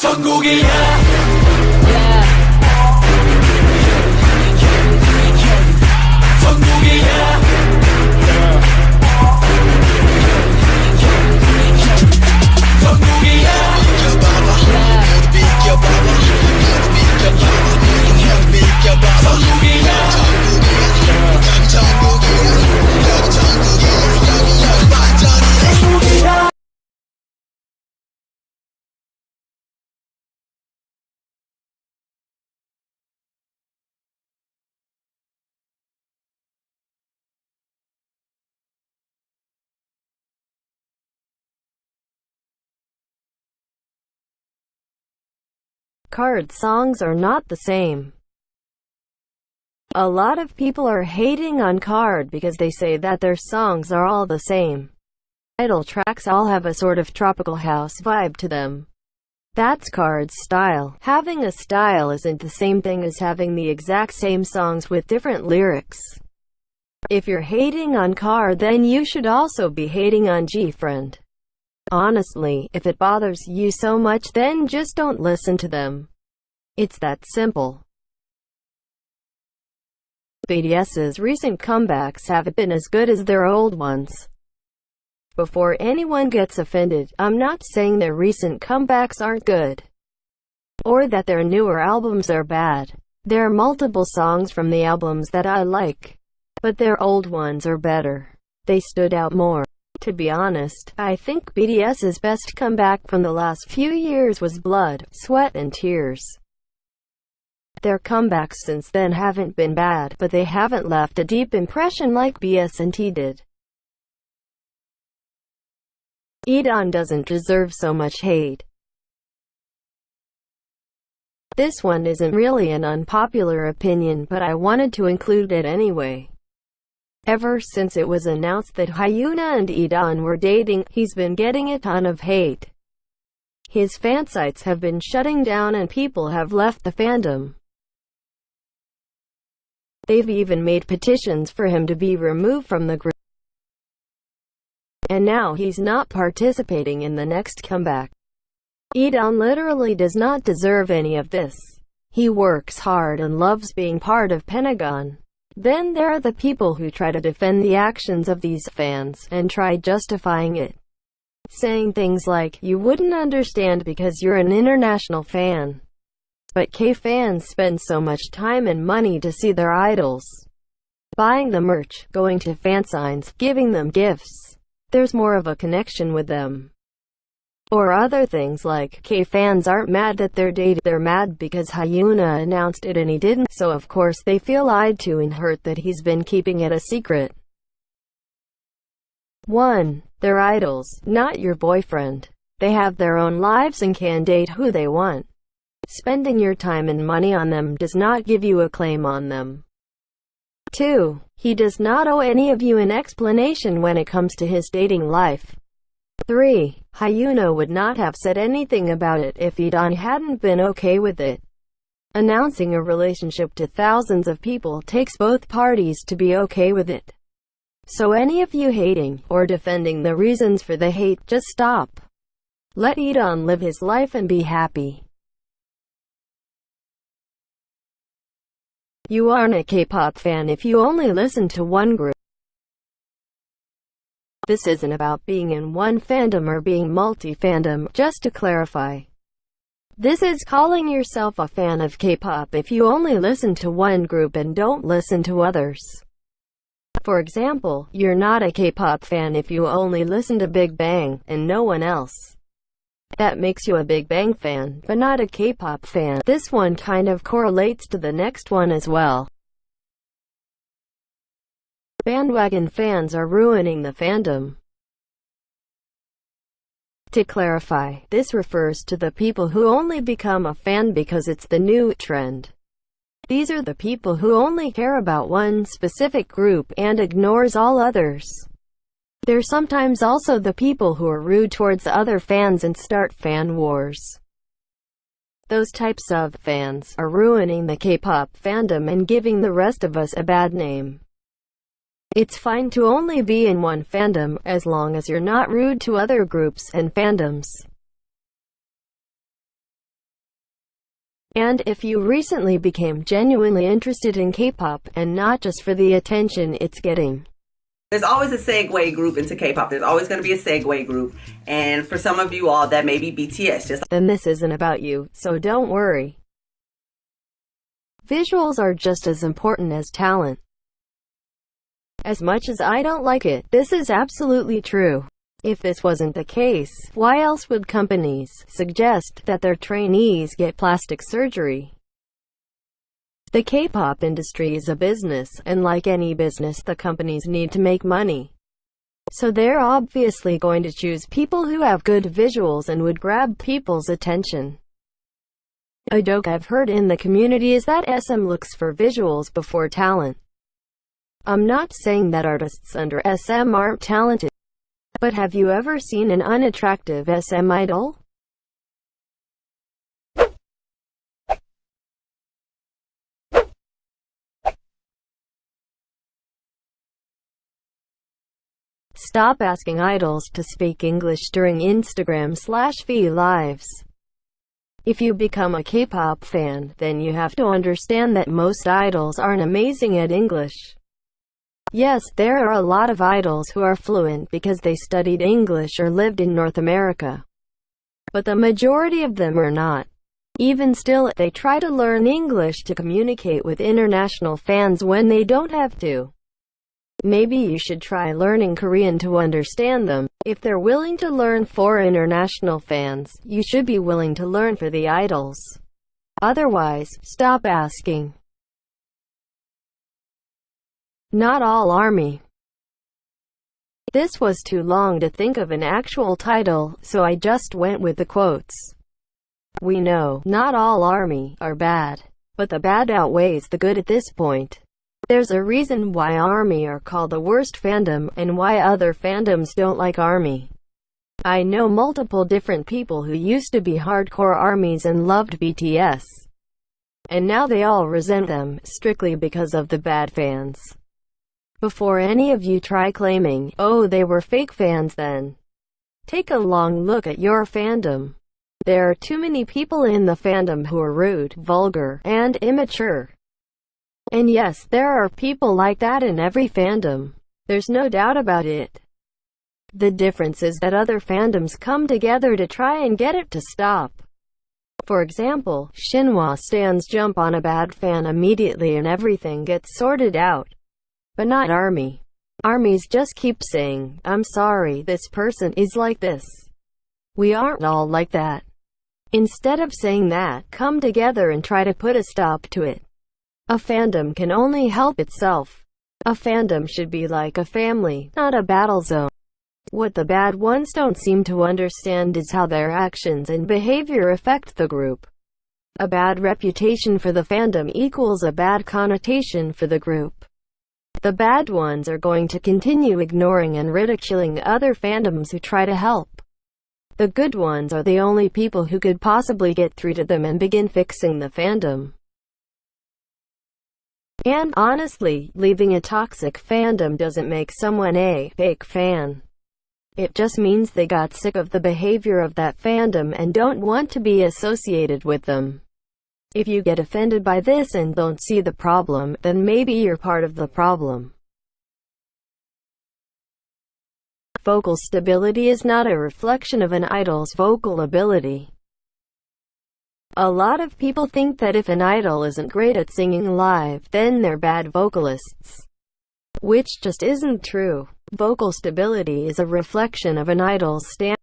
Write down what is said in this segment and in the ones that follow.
전국이야. 전국이야. 전국이야. KARD songs are not the same. A lot of people are hating on KARD because they say that their songs are all the same. Idol tracks all have a sort of tropical house vibe to them. That's KARD's style. Having a style isn't the same thing as having the exact same songs with different lyrics. If you're hating on KARD, then you should also be hating on G-Friend. Honestly, if it bothers you so much, then just don't listen to them. It's that simple. BTS's recent comebacks haven't been as good as their old ones. Before anyone gets offended, I'm not saying their recent comebacks aren't good, or that their newer albums are bad. There are multiple songs from the albums that I like, but their old ones are better. They stood out more. To be honest, I think BTS's best comeback from the last few years was Blood, Sweat and Tears. Their comebacks since then haven't been bad, but they haven't left a deep impression like BSNT did. E'Dawn doesn't deserve so much hate. This one isn't really an unpopular opinion, but I wanted to include it anyway. Ever since it was announced that Hyuna and E'Dawn were dating, he's been getting a ton of hate. His fan sites have been shutting down and people have left the fandom. They've even made petitions for him to be removed from the group. And now he's not participating in the next comeback. E'Dawn literally does not deserve any of this. He works hard and loves being part of Pentagon. Then there are the people who try to defend the actions of these fans, and try justifying it, saying things like, "You wouldn't understand because you're an international fan." But K-fans spend so much time and money to see their idols. Buying the merch, going to fan signs, giving them gifts. There's more of a connection with them. Or other things like, K-fans aren't mad that they're dating, they're mad because Hyuna announced it and he didn't, so of course they feel lied to and hurt that he's been keeping it a secret. 1. They're idols, not your boyfriend. They have their own lives and can date who they want. Spending your time and money on them does not give you a claim on them. 2. He does not owe any of you an explanation when it comes to his dating life. 3. Hyuna would not have said anything about it if E'Dawn hadn't been okay with it. Announcing a relationship to thousands of people takes both parties to be okay with it. So any of you hating, or defending the reasons for the hate, just stop. Let E'Dawn live his life and be happy. You aren't a K-pop fan if you only listen to one group. This isn't about being in one fandom or being multi-fandom, just to clarify. This is calling yourself a fan of K-pop if you only listen to one group and don't listen to others. For example, you're not a K-pop fan if you only listen to Big Bang, and no one else. That makes you a Big Bang fan, but not a K-pop fan. This one kind of correlates to the next one as well. Bandwagon fans are ruining the fandom. To clarify, this refers to the people who only become a fan because it's the new trend. These are the people who only care about one specific group and ignores all others. They're sometimes also the people who are rude towards other fans and start fan wars. Those types of fans are ruining the K-pop fandom and giving the rest of us a bad name. It's fine to only be in one fandom, as long as you're not rude to other groups and fandoms. And if you recently became genuinely interested in K-pop and not just for the attention it's getting. There's always a segue group into K-pop. There's always going to be a segue group. And for some of you all, that may be BTS. Then this isn't about you, so don't worry. Visuals are just as important as talent. As much as I don't like it, this is absolutely true. If this wasn't the case, why else would companies suggest that their trainees get plastic surgery? The K-pop industry is a business, and like any business, the companies need to make money. So they're obviously going to choose people who have good visuals and would grab people's attention. A joke I've heard in the community is that SM looks for visuals before talent. I'm not saying that artists under SM aren't talented. But have you ever seen an unattractive SM idol? Stop asking idols to speak English during Instagram/V lives. If you become a K-pop fan, then you have to understand that most idols aren't amazing at English. Yes, there are a lot of idols who are fluent because they studied English or lived in North America. But the majority of them are not. Even still, they try to learn English to communicate with international fans when they don't have to. Maybe you should try learning Korean to understand them. If they're willing to learn for international fans, you should be willing to learn for the idols. Otherwise, stop asking. Not all ARMY. This was too long to think of an actual title, so I just went with the quotes. We know, not all ARMY are bad. But the bad outweighs the good at this point. There's a reason why ARMY are called the worst fandom, and why other fandoms don't like ARMY. I know multiple different people who used to be hardcore ARMYs and loved BTS. And now they all resent them, strictly because of the bad fans. Before any of you try claiming, oh, they were fake fans then. Take a long look at your fandom. There are too many people in the fandom who are rude, vulgar, and immature. And yes, there are people like that in every fandom. There's no doubt about it. The difference is that other fandoms come together to try and get it to stop. For example, Shinhwa stans jump on a bad fan immediately and everything gets sorted out. But not ARMY. ARMYs just keep saying, I'm sorry, this person is like this. We aren't all like that. Instead of saying that, come together and try to put a stop to it. A fandom can only help itself. A fandom should be like a family, not a battle zone. What the bad ones don't seem to understand is how their actions and behavior affect the group. A bad reputation for the fandom equals a bad connotation for the group. The bad ones are going to continue ignoring and ridiculing other fandoms who try to help. The good ones are the only people who could possibly get through to them and begin fixing the fandom. And honestly, leaving a toxic fandom doesn't make someone a fake fan. It just means they got sick of the behavior of that fandom and don't want to be associated with them. If you get offended by this and don't see the problem, then maybe you're part of the problem. Vocal stability is not a reflection of an idol's vocal ability. A lot of people think that if an idol isn't great at singing live, then they're bad vocalists. Which just isn't true. Vocal stability is a reflection of an idol's stamina.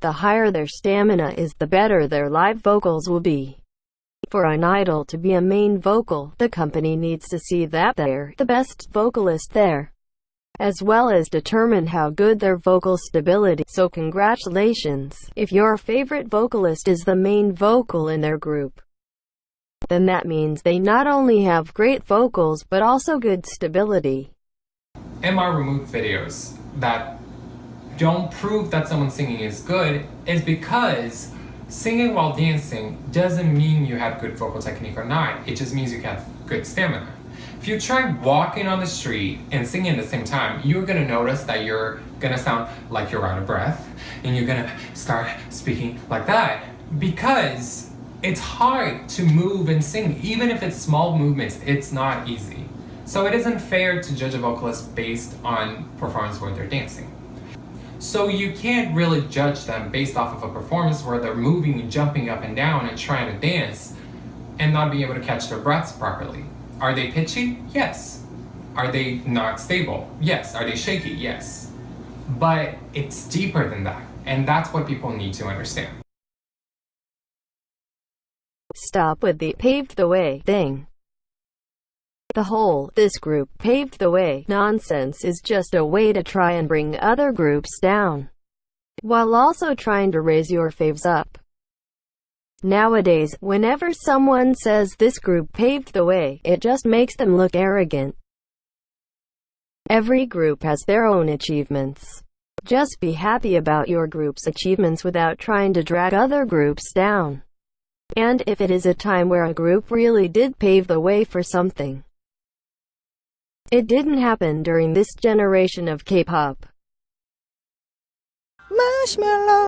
The higher their stamina is, the better their live vocals will be. For an idol to be a main vocal, the company needs to see that they're the best vocalist there, as well as determine how good their vocal stability. So congratulations, if your favorite vocalist is the main vocal in their group. Then that means they not only have great vocals, but also good stability. MR removed videos that don't prove that someone singing is good is because singing while dancing doesn't mean you have good vocal technique or not. It just means you have good stamina. If you try walking on the street and singing at the same time, you're gonna notice that you're gonna sound like you're out of breath, and you're gonna start speaking like that because it's hard to move and sing. Even if it's small movements, it's not easy. So it isn't fair to judge a vocalist based on performance where they're dancing. So you can't really judge them based off of a performance where they're moving and jumping up and down and trying to dance and not being able to catch their breaths properly. Are they pitchy? Yes. Are they not stable? Yes. Are they shaky? Yes. But it's deeper than that, and that's what people need to understand. Stop with the paved the way thing. The whole "this group paved the way" nonsense is just a way to try and bring other groups down, while also trying to raise your faves up. Nowadays, whenever someone says this group paved the way, it just makes them look arrogant. Every group has their own achievements. Just be happy about your group's achievements without trying to drag other groups down. And if it is a time where a group really did pave the way for something, it didn't happen during this generation of K-pop. Marshmallow.